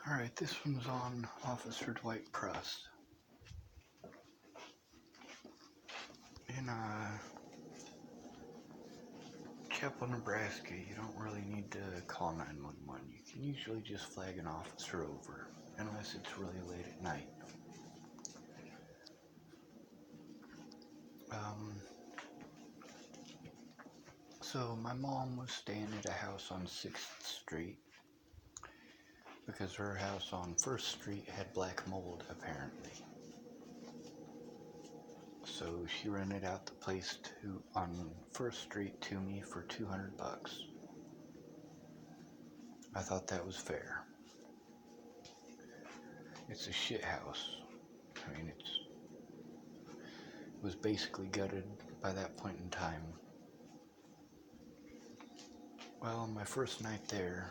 Alright, this one's on Officer Dwight Pruss. In Chapel, Nebraska, you don't really need to call 911. You can usually just flag an officer over, unless it's really late at night. So my mom was staying at a house on 6th Street because her house on 1st Street had black mold, apparently. So she rented out the place on 1st Street to me for $200. I thought that was fair. It's a shit house. I mean, it was basically gutted by that point in time. Well, my first night there,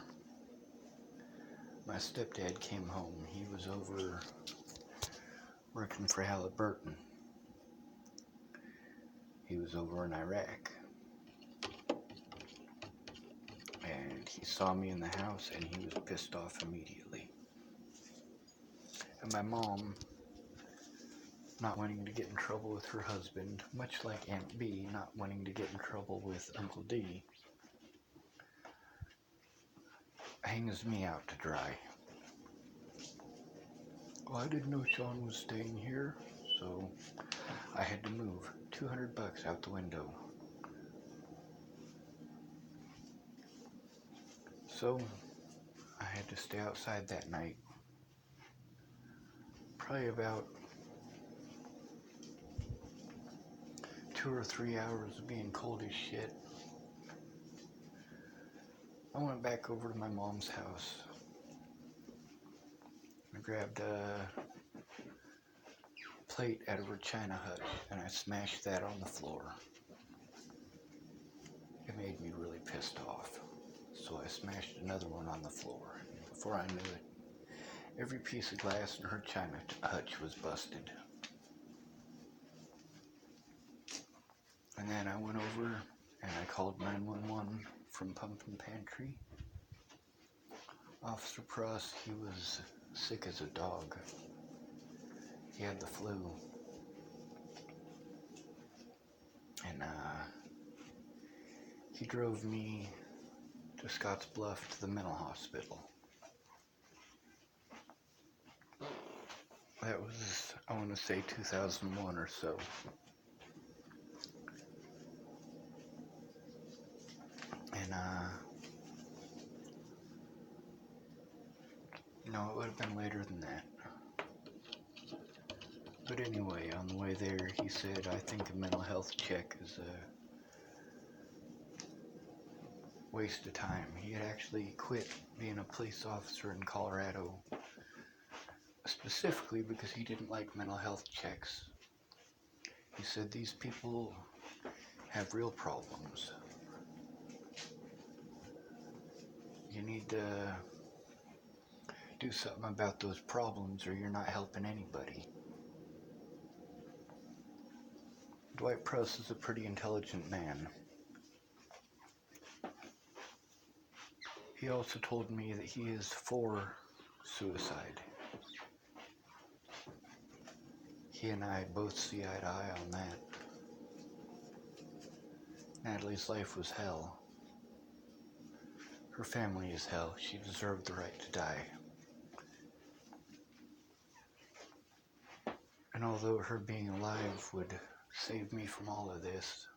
my stepdad came home. He was over working for Halliburton. He was over in Iraq. And he saw me in the house and he was pissed off immediately. And my mom, not wanting to get in trouble with her husband, much like Aunt B not wanting to get in trouble with Uncle D, hangs me out to dry. Well, I didn't know Sean was staying here, so I had to move $200 out the window. So I had to stay outside that night. Probably about 2 or 3 hours of being cold as shit. I went back over to my mom's house. I grabbed a plate out of her china hut and I smashed that on the floor. It made me really pissed off. So I smashed another one on the floor. Before I knew it, every piece of glass in her china hutch was busted. And then I went over and I called 911 from Pumpkin Pantry. Officer Pruss, he was sick as a dog. He had the flu. And he drove me to Scotts Bluff to the mental hospital. That was, I want to say, 2001 or so. And, no, it would have been later than that. But anyway, on the way there, he said, I think a mental health check is a waste of time. He had actually quit being a police officer in Colorado, specifically because he didn't like mental health checks. He said these people have real problems. You need to do something about those problems or you're not helping anybody. Dwight Pruss is a pretty intelligent man. He also told me that he is for suicide. He and I both see eye to eye on that. Natalie's life was hell. Her family is hell. She deserved the right to die. And although her being alive would save me from all of this,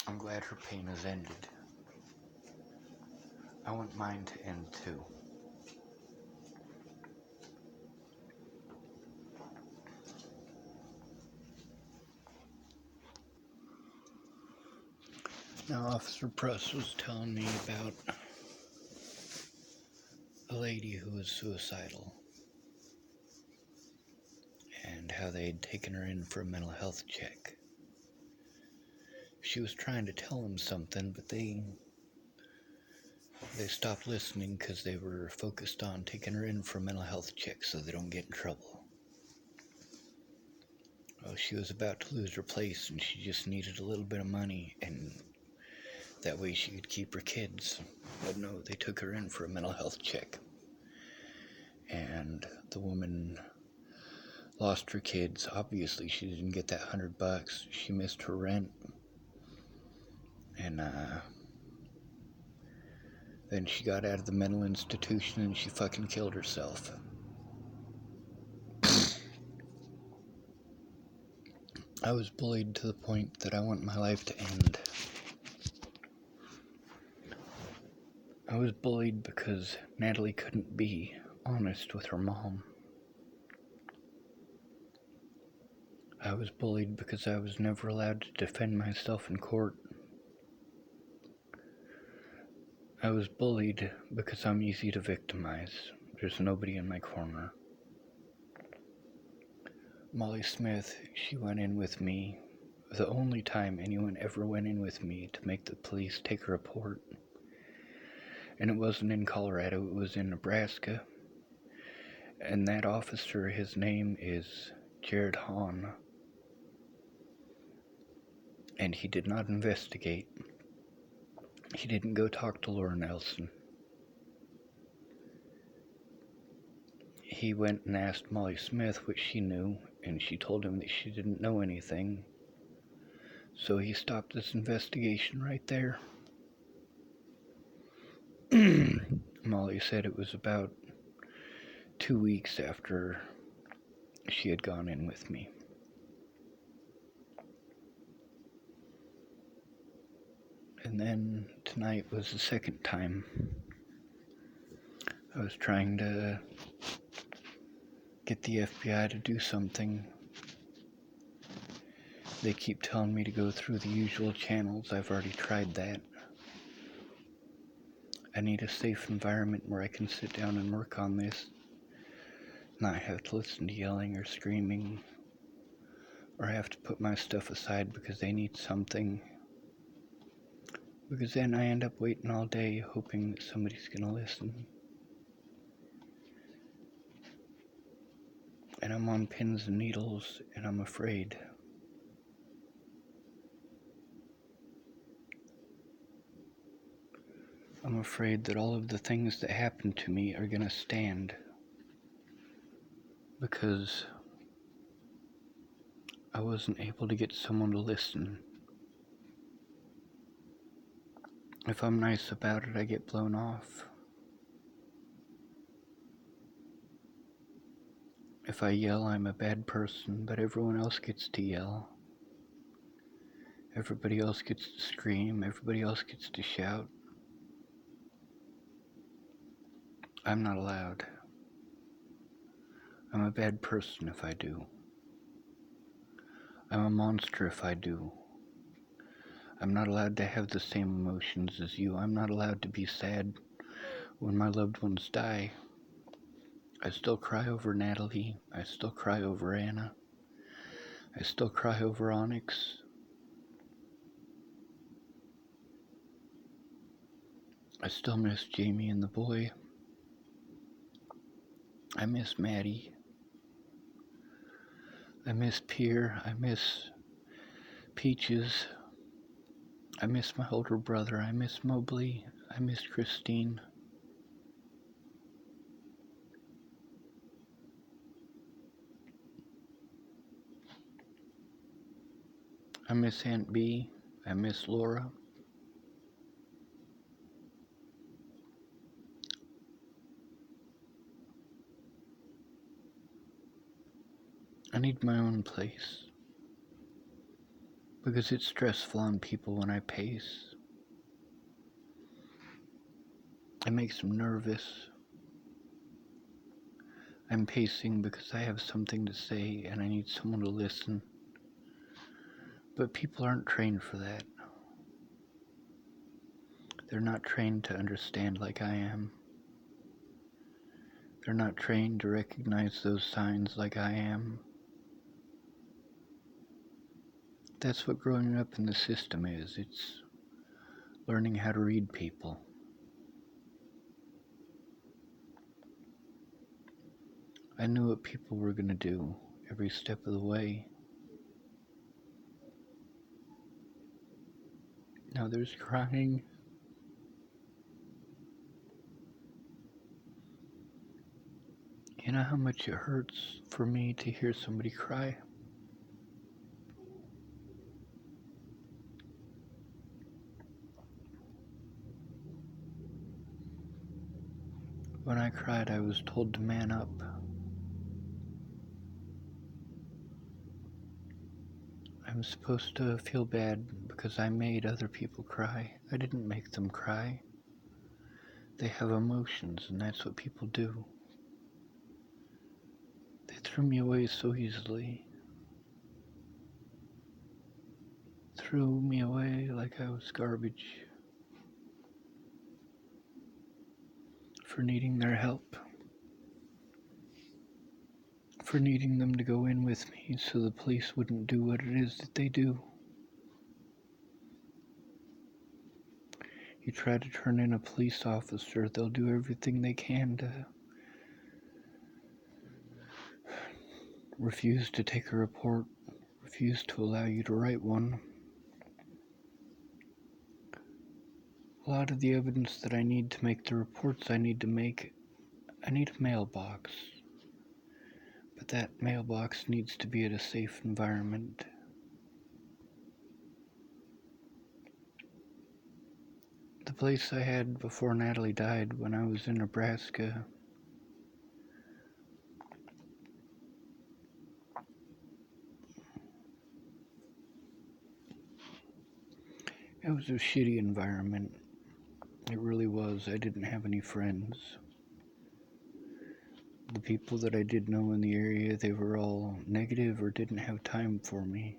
I'm glad her pain has ended. I want mine to end too. Now, Officer Pruss was telling me about a lady who was suicidal and how they had taken her in for a mental health check. She was trying to tell him something, but they stopped listening because they were focused on taking her in for a mental health check so they don't get in trouble. Well, she was about to lose her place and she just needed a little bit of money, and that way she could keep her kids. But no, they took her in for a mental health check. And the woman lost her kids. Obviously, she didn't get that $100. She missed her rent. And then she got out of the mental institution and she fucking killed herself. I was bullied to the point that I want my life to end. I was bullied because Natalie couldn't be honest with her mom. I was bullied because I was never allowed to defend myself in court. I was bullied because I'm easy to victimize. There's nobody in my corner. Molly Smith, she went in with me, the only time anyone ever went in with me to make the police take a report. And it wasn't in Colorado, it was in Nebraska. And that officer, his name is Jared Hahn. And he did not investigate. He didn't go talk to Laura Nelson. He went and asked Molly Smith what she knew, and she told him that she didn't know anything. So he stopped this investigation right there. Molly said it was about 2 weeks after she had gone in with me. And then tonight was the second time. I was trying to get the FBI to do something. They keep telling me to go through the usual channels. I've already tried that. I need a safe environment where I can sit down and work on this, not have to listen to yelling or screaming, or have to put my stuff aside because they need something. Because then I end up waiting all day hoping that somebody's gonna listen. And I'm on pins and needles, and I'm afraid. I'm afraid that all of the things that happened to me are gonna stand. Because I wasn't able to get someone to listen. If I'm nice about it, I get blown off. If I yell, I'm a bad person, but everyone else gets to yell. Everybody else gets to scream. Everybody else gets to shout. I'm not allowed. I'm a bad person if I do. I'm a monster if I do. I'm not allowed to have the same emotions as you. I'm not allowed to be sad when my loved ones die. I still cry over Natalie. I still cry over Anna. I still cry over Onyx. I still miss Jamie and the boy. I miss Maddie. I miss Pierre. I miss Peaches. I miss my older brother. I miss Mobley. I miss Christine. I miss Aunt B. I miss Laura. I need my own place. Because it's stressful on people when I pace. It makes them nervous. I'm pacing because I have something to say and I need someone to listen. But people aren't trained for that. They're not trained to understand like I am. They're not trained to recognize those signs like I am. That's what growing up in the system is. It's learning how to read people. I knew what people were going to do every step of the way. Now there's crying. You know how much it hurts for me to hear somebody cry? When I cried, I was told to man up. I'm supposed to feel bad because I made other people cry. I didn't make them cry. They have emotions, and that's what people do. They threw me away so easily. Threw me away like I was garbage for needing their help. For needing them to go in with me so the police wouldn't do what it is that they do. You try to turn in a police officer, they'll do everything they can to refuse to take a report, refuse to allow you to write one. A lot of the evidence that I need to make the reports I need to make, I need a mailbox. But that mailbox needs to be at a safe environment. The place I had before Natalie died when I was in Nebraska, it was a shitty environment. It really was. I didn't have any friends. The people that I did know in the area, they were all negative or didn't have time for me.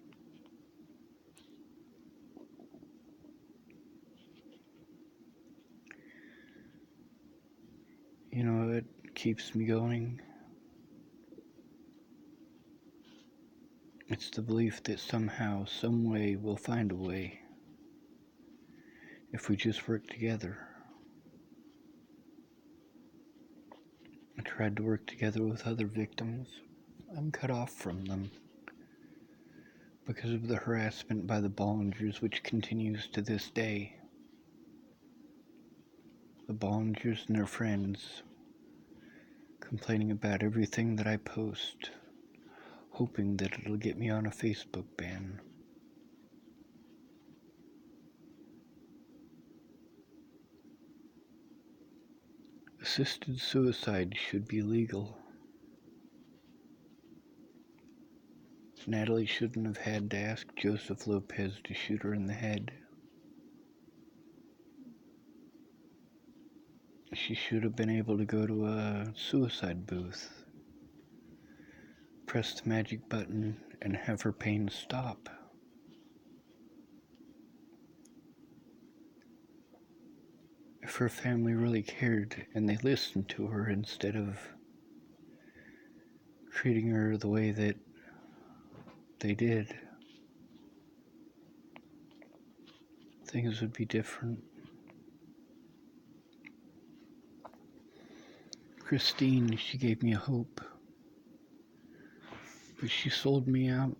You know, it keeps me going. It's the belief that somehow, some way, we'll find a way if we just work together. I tried to work together with other victims. I'm cut off from them because of the harassment by the Bollingers, which continues to this day. The Bollingers and their friends complaining about everything that I post, hoping that it'll get me on a Facebook ban. Assisted suicide should be legal. Natalie shouldn't have had to ask Joseph Lopez to shoot her in the head. She should have been able to go to a suicide booth, press the magic button, and have her pain stop. If her family really cared and they listened to her instead of treating her the way that they did, things would be different. Christine, she gave me hope, but she sold me out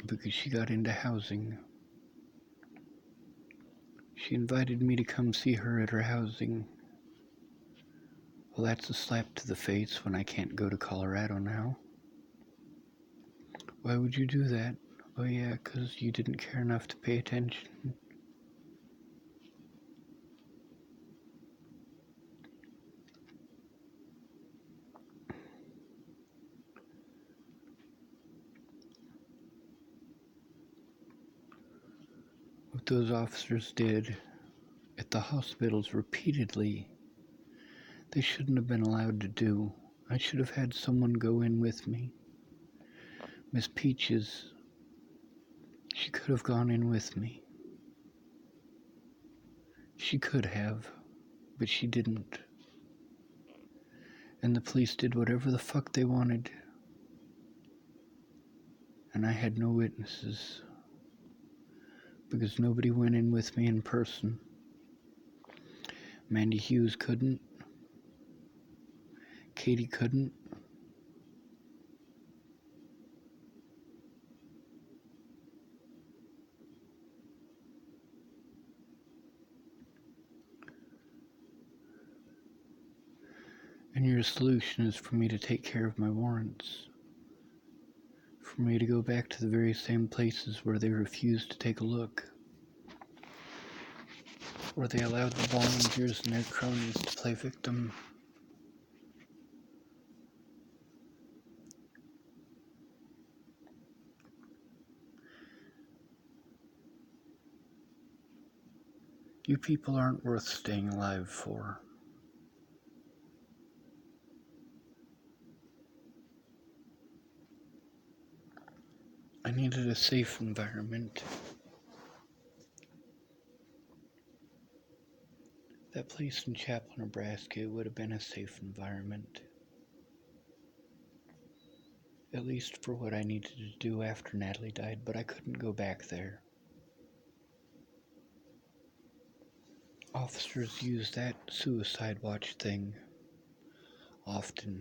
because she got into housing. She invited me to come see her at her housing. Well, that's a slap to the face when I can't go to Colorado now. Why would you do that? Oh yeah, 'cause you didn't care enough to pay attention. What those officers did at the hospitals repeatedly, they shouldn't have been allowed to do. I should have had someone go in with me. Miss Peaches, she could have gone in with me. She could have, but she didn't. And the police did whatever the fuck they wanted. And I had no witnesses because nobody went in with me in person. Mandy Hughes couldn't. Katie couldn't. And your solution is for me to take care of my warrants. For me to go back to the very same places where they refused to take a look. Where they allowed the volunteers and their cronies to play victim. You people aren't worth staying alive for. I needed a safe environment. That place in Chapel, Nebraska would have been a safe environment. At least for what I needed to do after Natalie died, but I couldn't go back there. Officers use that suicide watch thing often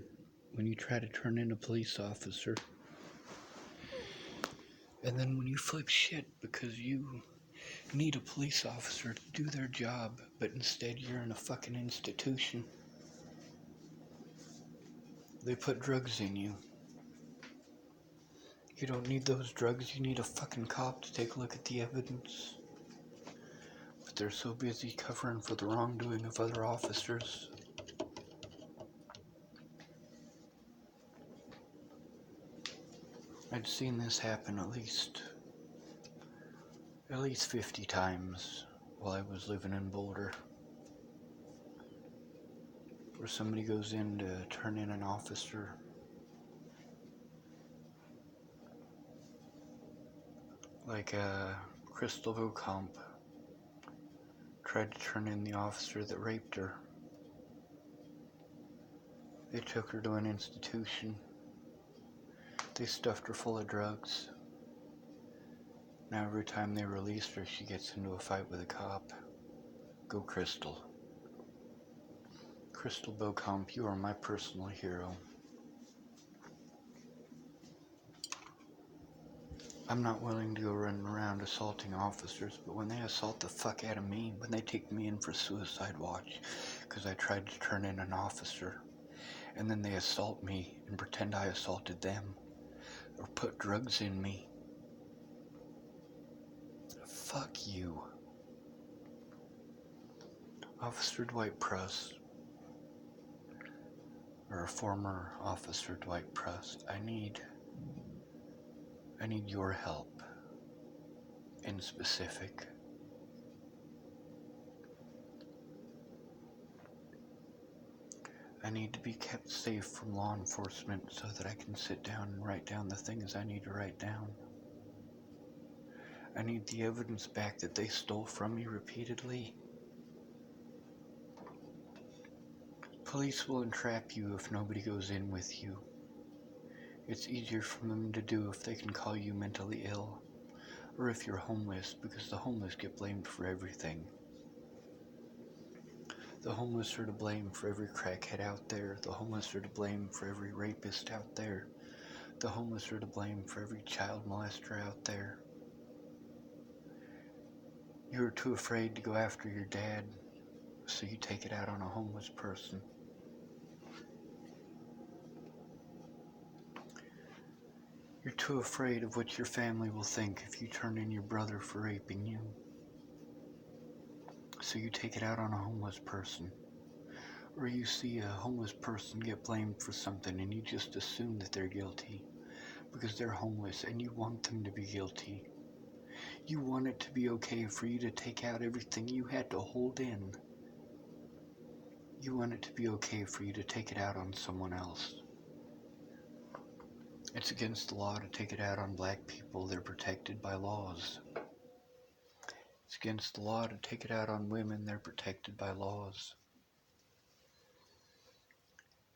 when you try to turn in a police officer. And then when you flip shit because you need a police officer to do their job, but instead you're in a fucking institution. They put drugs in you. You don't need those drugs, you need a fucking cop to take a look at the evidence. But they're so busy covering for the wrongdoing of other officers. I'd seen this happen at least 50 times while I was living in Boulder. Where somebody goes in to turn in an officer. Like Crystal Vocomp tried to turn in the officer that raped her. They took her to an institution. They stuffed her full of drugs. Now every time they release her, she gets into a fight with a cop. Go Crystal. Crystal Beauchamp, you are my personal hero. I'm not willing to go running around assaulting officers, but when they assault the fuck out of me, when they take me in for suicide watch, because I tried to turn in an officer, and then they assault me and pretend I assaulted them, or put drugs in me. Fuck you. Officer Dwight Pruss, or former Officer Dwight Pruss, I need your help, in specific. I need to be kept safe from law enforcement so that I can sit down and write down the things I need to write down. I need the evidence back that they stole from me repeatedly. Police will entrap you if nobody goes in with you. It's easier for them to do if they can call you mentally ill, or if you're homeless, because the homeless get blamed for everything. The homeless are to blame for every crackhead out there. The homeless are to blame for every rapist out there. The homeless are to blame for every child molester out there. You are too afraid to go after your dad, so you take it out on a homeless person. You're too afraid of what your family will think if you turn in your brother for raping you. So you take it out on a homeless person. Or you see a homeless person get blamed for something and you just assume that they're guilty because they're homeless and you want them to be guilty. You want it to be okay for you to take out everything you had to hold in. You want it to be okay for you to take it out on someone else. It's against the law to take it out on black people. They're protected by laws. It's against the law to take it out on women. They're protected by laws.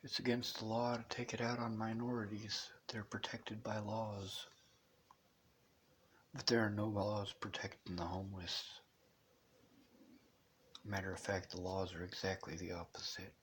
It's against the law to take it out on minorities. They're protected by laws. But there are no laws protecting the homeless. Matter of fact, the laws are exactly the opposite.